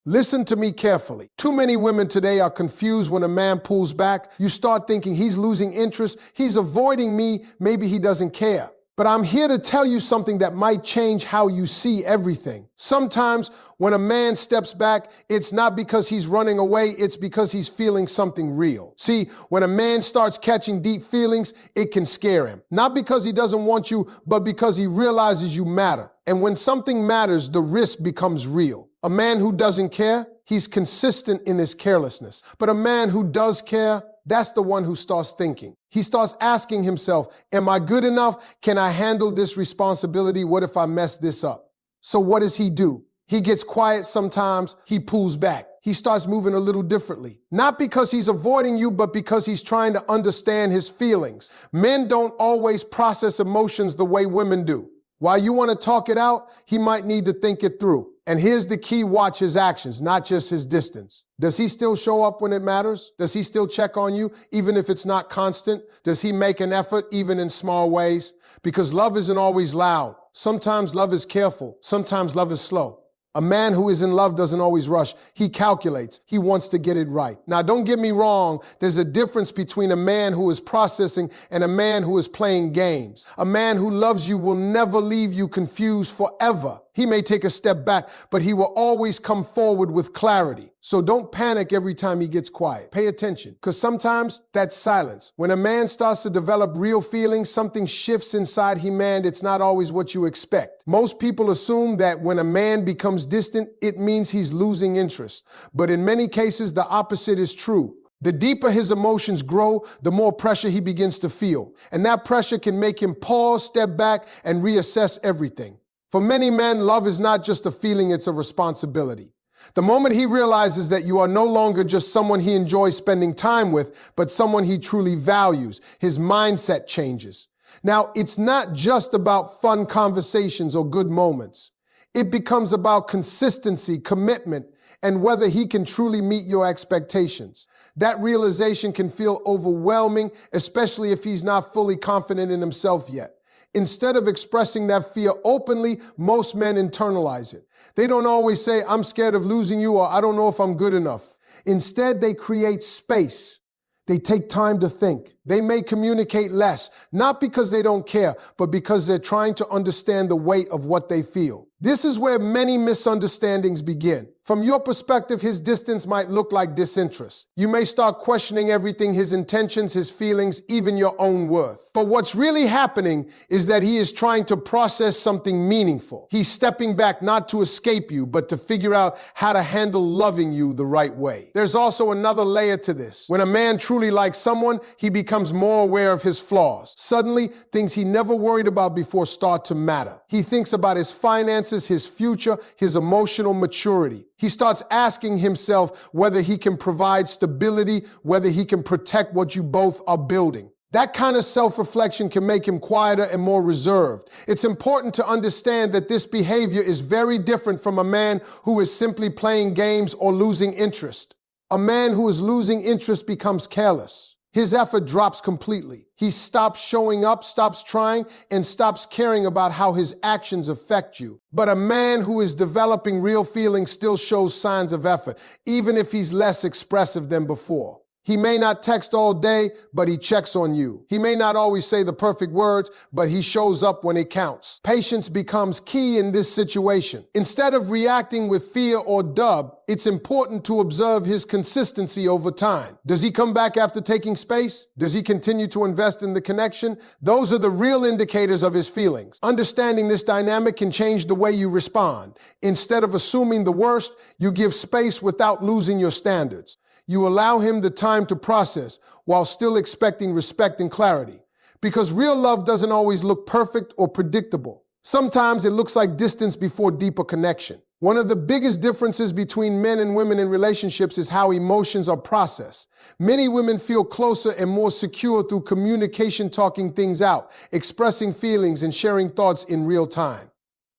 Listen to me carefully. Too many women today are confused when a man pulls back. You start thinking he's losing interest, he's avoiding me, maybe he doesn't care. But I'm here to tell you something that might change how you see everything. Sometimes when a man steps back, it's not because he's running away, it's because he's feeling something real. See, when a man starts catching deep feelings, it can scare him. Not because he doesn't want you, but because he realizes you matter. And when something matters, the risk becomes real. A man who doesn't care, he's consistent in his carelessness. But a man who does care, that's the one who starts thinking. He starts asking himself, am I good enough? Can I handle this responsibility? What if I mess this up? So what does he do? He gets quiet sometimes, he pulls back. He starts moving a little differently. Not because he's avoiding you, but because he's trying to understand his feelings. Men don't always process emotions the way women do. While you want to talk it out, he might need to think it through. And here's the key, watch his actions, not just his distance. Does he still show up when it matters? Does he still check on you, even if it's not constant? Does he make an effort, even in small ways? Because love isn't always loud. Sometimes love is careful. Sometimes love is slow. A man who is in love doesn't always rush. He calculates. He wants to get it right. Now, don't get me wrong. There's a difference between a man who is processing and a man who is playing games. A man who loves you will never leave you confused forever. He may take a step back, but he will always come forward with clarity. So don't panic every time he gets quiet. Pay attention, because sometimes that's silence. When a man starts to develop real feelings, something shifts inside him, and it's not always what you expect. Most people assume that when a man becomes distant, it means he's losing interest. But in many cases, the opposite is true. The deeper his emotions grow, the more pressure he begins to feel. And that pressure can make him pause, step back, and reassess everything. For many men, love is not just a feeling, it's a responsibility. The moment he realizes that you are no longer just someone he enjoys spending time with, but someone he truly values, his mindset changes. Now, it's not just about fun conversations or good moments. It becomes about consistency, commitment, and whether he can truly meet your expectations. That realization can feel overwhelming, especially if he's not fully confident in himself yet. Instead of expressing that fear openly, most men internalize it. They don't always say, I'm scared of losing you, or I don't know if I'm good enough. Instead, they create space. They take time to think. They may communicate less, not because they don't care, but because they're trying to understand the weight of what they feel. This is where many misunderstandings begin. From your perspective, his distance might look like disinterest. You may start questioning everything, his intentions, his feelings, even your own worth. But what's really happening is that he is trying to process something meaningful. He's stepping back not to escape you, but to figure out how to handle loving you the right way. There's also another layer to this. When a man truly likes someone, he becomes more aware of his flaws. Suddenly, things he never worried about before start to matter. He thinks about his finances, his future, his emotional maturity. He starts asking himself whether he can provide stability, whether he can protect what you both are building. That kind of self-reflection can make him quieter and more reserved. It's important to understand that this behavior is very different from a man who is simply playing games or losing interest. A man who is losing interest becomes careless. His effort drops completely. He stops showing up, stops trying, and stops caring about how his actions affect you. But a man who is developing real feelings still shows signs of effort, even if he's less expressive than before. He may not text all day, but he checks on you. He may not always say the perfect words, but he shows up when it counts. Patience becomes key in this situation. Instead of reacting with fear or dub, it's important to observe his consistency over time. Does he come back after taking space? Does he continue to invest in the connection? Those are the real indicators of his feelings. Understanding this dynamic can change the way you respond. Instead of assuming the worst, you give space without losing your standards. You allow him the time to process while still expecting respect and clarity. Because real love doesn't always look perfect or predictable. Sometimes it looks like distance before deeper connection. One of the biggest differences between men and women in relationships is how emotions are processed. Many women feel closer and more secure through communication, talking things out, expressing feelings, and sharing thoughts in real time.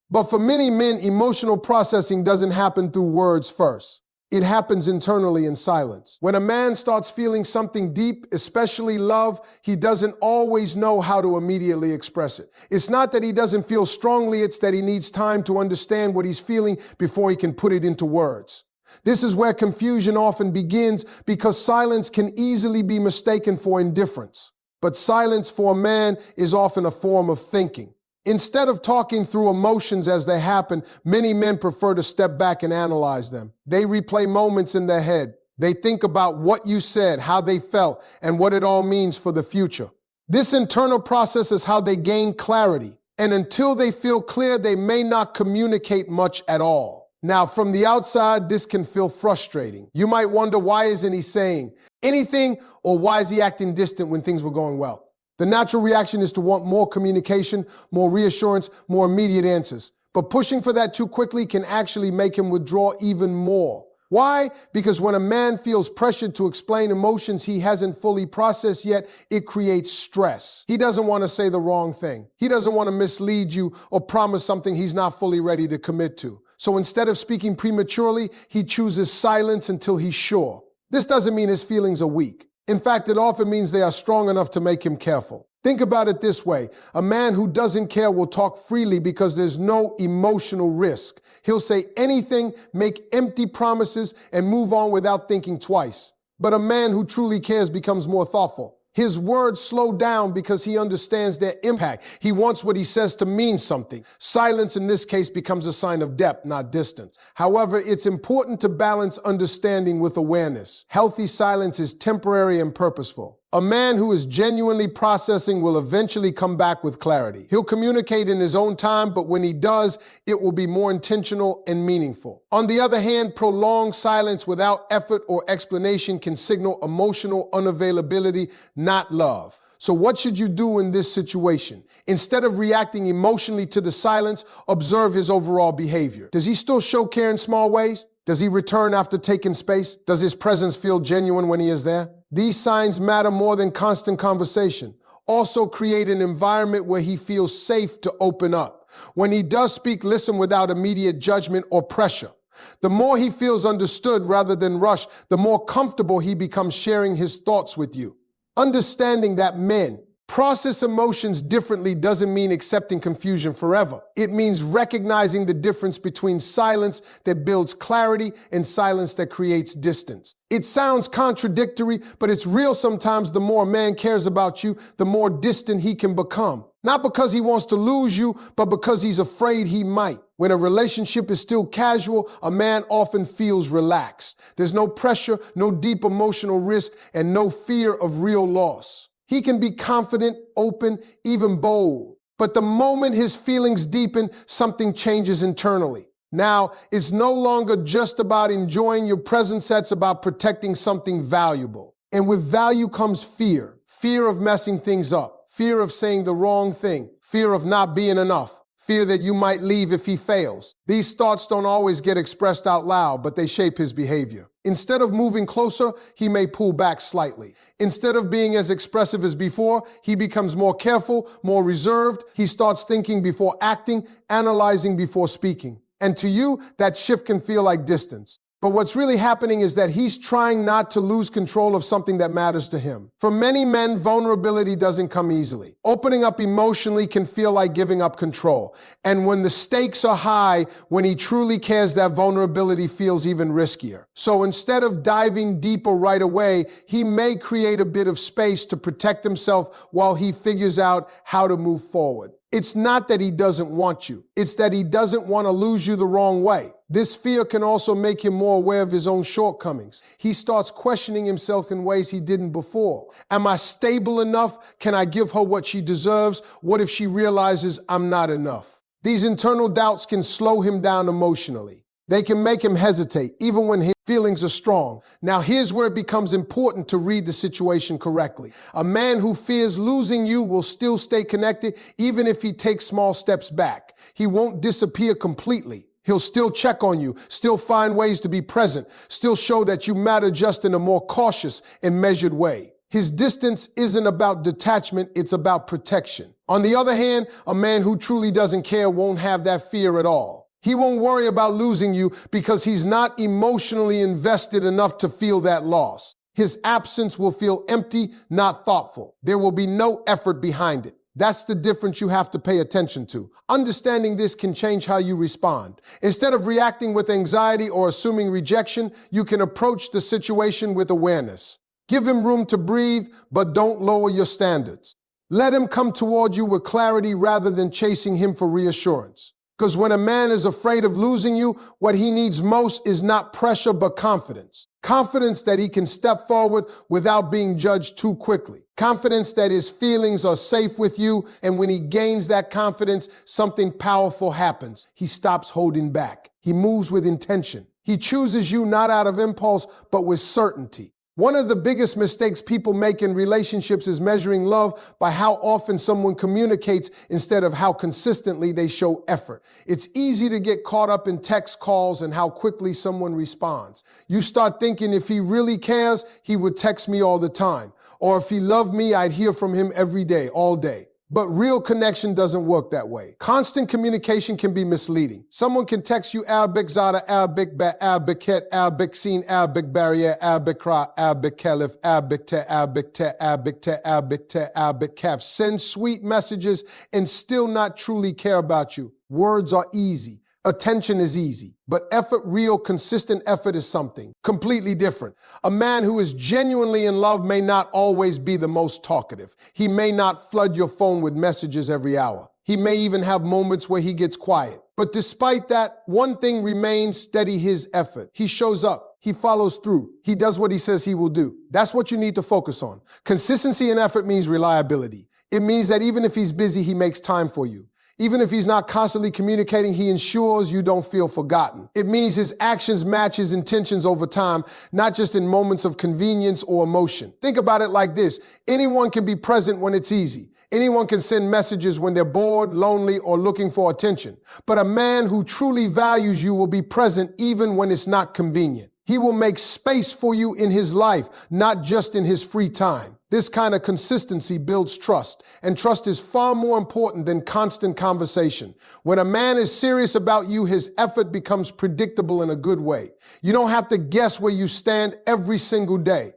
But for many men, emotional processing doesn't happen through words first. It happens internally in silence. When a man starts feeling something deep, especially love, he doesn't always know how to immediately express it. It's not that he doesn't feel strongly, it's that he needs time to understand what he's feeling before he can put it into words. This is where confusion often begins because silence can easily be mistaken for indifference. But silence for a man is often a form of thinking. Instead of talking through emotions as they happen, many men prefer to step back and analyze them. They replay moments in their head. They think about what you said, how they felt, and what it all means for the future. This internal process is how they gain clarity. And until they feel clear, they may not communicate much at all. Now, from the outside, this can feel frustrating. You might wonder, why isn't he saying anything, or why is he acting distant when things were going well? The natural reaction is to want more communication, more reassurance, more immediate answers. But pushing for that too quickly can actually make him withdraw even more. Why? Because when a man feels pressured to explain emotions he hasn't fully processed yet, it creates stress. He doesn't want to say the wrong thing. He doesn't want to mislead you or promise something he's not fully ready to commit to. So instead of speaking prematurely, he chooses silence until he's sure. This doesn't mean his feelings are weak. In fact, it often means they are strong enough to make him careful. Think about it this way. A man who doesn't care will talk freely because there's no emotional risk. He'll say anything, make empty promises, and move on without thinking twice. But a man who truly cares becomes more thoughtful. His words slow down because he understands their impact. He wants what he says to mean something. Silence in this case becomes a sign of depth, not distance. However, it's important to balance understanding with awareness. Healthy silence is temporary and purposeful. A man who is genuinely processing will eventually come back with clarity. He'll communicate in his own time, but when he does, it will be more intentional and meaningful. On the other hand, prolonged silence without effort or explanation can signal emotional unavailability, not love. So what should you do in this situation? Instead of reacting emotionally to the silence, observe his overall behavior. Does he still show care in small ways? Does he return after taking space? Does his presence feel genuine when he is there? These signs matter more than constant conversation. Also create an environment where he feels safe to open up. When he does speak, listen without immediate judgment or pressure. The more he feels understood rather than rushed, the more comfortable he becomes sharing his thoughts with you. Understanding that men process emotions differently doesn't mean accepting confusion forever. It means recognizing the difference between silence that builds clarity and silence that creates distance. It sounds contradictory, but it's real sometimes. The more a man cares about you, the more distant he can become. Not because he wants to lose you, but because he's afraid he might. When a relationship is still casual, a man often feels relaxed. There's no pressure, no deep emotional risk, and no fear of real loss. He can be confident, open, even bold. But the moment his feelings deepen, something changes internally. Now, it's no longer just about enjoying your presence, it's about protecting something valuable. And with value comes fear. Fear of messing things up. Fear of saying the wrong thing. Fear of not being enough. Fear that you might leave if he fails. These thoughts don't always get expressed out loud, but they shape his behavior. Instead of moving closer, he may pull back slightly. Instead of being as expressive as before, he becomes more careful, more reserved. He starts thinking before acting, analyzing before speaking. And to you, that shift can feel like distance. But what's really happening is that he's trying not to lose control of something that matters to him. For many men, vulnerability doesn't come easily. Opening up emotionally can feel like giving up control. And when the stakes are high, when he truly cares, that vulnerability feels even riskier. So instead of diving deeper right away, he may create a bit of space to protect himself while he figures out how to move forward. It's not that he doesn't want you. It's that he doesn't want to lose you the wrong way. This fear can also make him more aware of his own shortcomings. He starts questioning himself in ways he didn't before. Am I stable enough? Can I give her what she deserves? What if she realizes I'm not enough? These internal doubts can slow him down emotionally. They can make him hesitate, even when his feelings are strong. Now, here's where it becomes important to read the situation correctly. A man who fears losing you will still stay connected, even if he takes small steps back. He won't disappear completely. He'll still check on you, still find ways to be present, still show that you matter, just in a more cautious and measured way. His distance isn't about detachment, it's about protection. On the other hand, a man who truly doesn't care won't have that fear at all. He won't worry about losing you because he's not emotionally invested enough to feel that loss. His absence will feel empty, not thoughtful. There will be no effort behind it. That's the difference you have to pay attention to. Understanding this can change how you respond. Instead of reacting with anxiety or assuming rejection, you can approach the situation with awareness. Give him room to breathe, but don't lower your standards. Let him come toward you with clarity rather than chasing him for reassurance. Because when a man is afraid of losing you, what he needs most is not pressure, but confidence. Confidence that he can step forward without being judged too quickly. Confidence that his feelings are safe with you, and when he gains that confidence, something powerful happens. He stops holding back. He moves with intention. He chooses you not out of impulse, but with certainty. One of the biggest mistakes people make in relationships is measuring love by how often someone communicates instead of how consistently they show effort. It's easy to get caught up in text calls and how quickly someone responds. You start thinking if he really cares, he would text me all the time. Or if he loved me, I'd hear from him every day, all day. But real connection doesn't work that way. Constant communication can be misleading. Someone can text you Arabic Zada, Arabic Ba, Arabic Het, Arabic Seen, Arabic Barrier, Arabic Ra, Arabic Caliph, Arabic Te, Arabic Te, Arabic Te, Arabic Te, Arabic Kaf. Send sweet messages and still not truly care about you. Words are easy. Attention is easy, but effort, real, consistent effort is something completely different. A man who is genuinely in love may not always be the most talkative. He may not flood your phone with messages every hour. He may even have moments where he gets quiet. But despite that, one thing remains steady: his effort. He shows up. He follows through. He does what he says he will do. That's what you need to focus on. Consistency and effort means reliability. It means that even if he's busy, he makes time for you. Even if he's not constantly communicating, he ensures you don't feel forgotten. It means his actions match his intentions over time, not just in moments of convenience or emotion. Think about it like this. Anyone can be present when it's easy. Anyone can send messages when they're bored, lonely, or looking for attention. But a man who truly values you will be present even when it's not convenient. He will make space for you in his life, not just in his free time. This kind of consistency builds trust, and trust is far more important than constant conversation. When a man is serious about you, his effort becomes predictable in a good way. You don't have to guess where you stand every single day.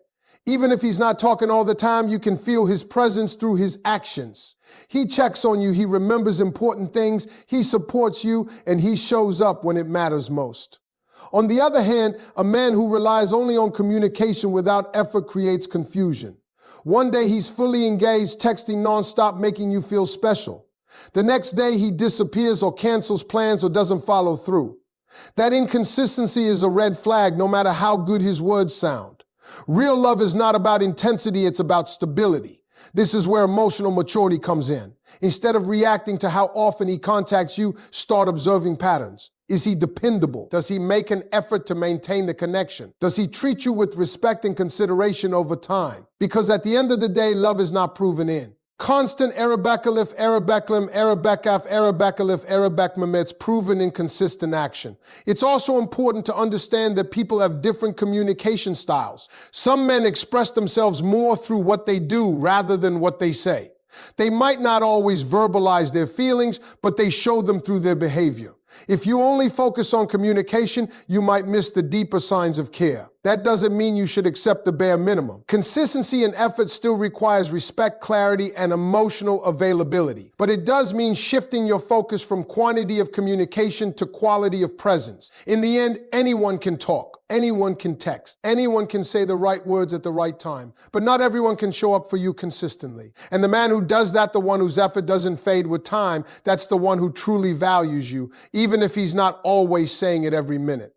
Even if he's not talking all the time, you can feel his presence through his actions. He checks on you, he remembers important things, he supports you, and he shows up when it matters most. On the other hand, a man who relies only on communication without effort creates confusion. One day he's fully engaged, texting nonstop, making you feel special. The next day he disappears or cancels plans or doesn't follow through. That inconsistency is a red flag, no matter how good his words sound. Real love is not about intensity, it's about stability. This is where emotional maturity comes in. Instead of reacting to how often he contacts you, start observing patterns. Is he dependable? Does he make an effort to maintain the connection? Does he treat you with respect and consideration over time? Because at the end of the day, love is not proven in. Constant Arabekalif, Arabeklim, Arabekaf, Arabekalif, Arabekmamets proven in consistent action. It's also important to understand that people have different communication styles. Some men express themselves more through what they do rather than what they say. They might not always verbalize their feelings, but they show them through their behavior. If you only focus on communication, you might miss the deeper signs of care. That doesn't mean you should accept the bare minimum. Consistency and effort still requires respect, clarity, and emotional availability. But it does mean shifting your focus from quantity of communication to quality of presence. In the end, anyone can talk. Anyone can text. Anyone can say the right words at the right time. But not everyone can show up for you consistently. And the man who does that, the one whose effort doesn't fade with time, that's the one who truly values you, even if he's not always saying it every minute.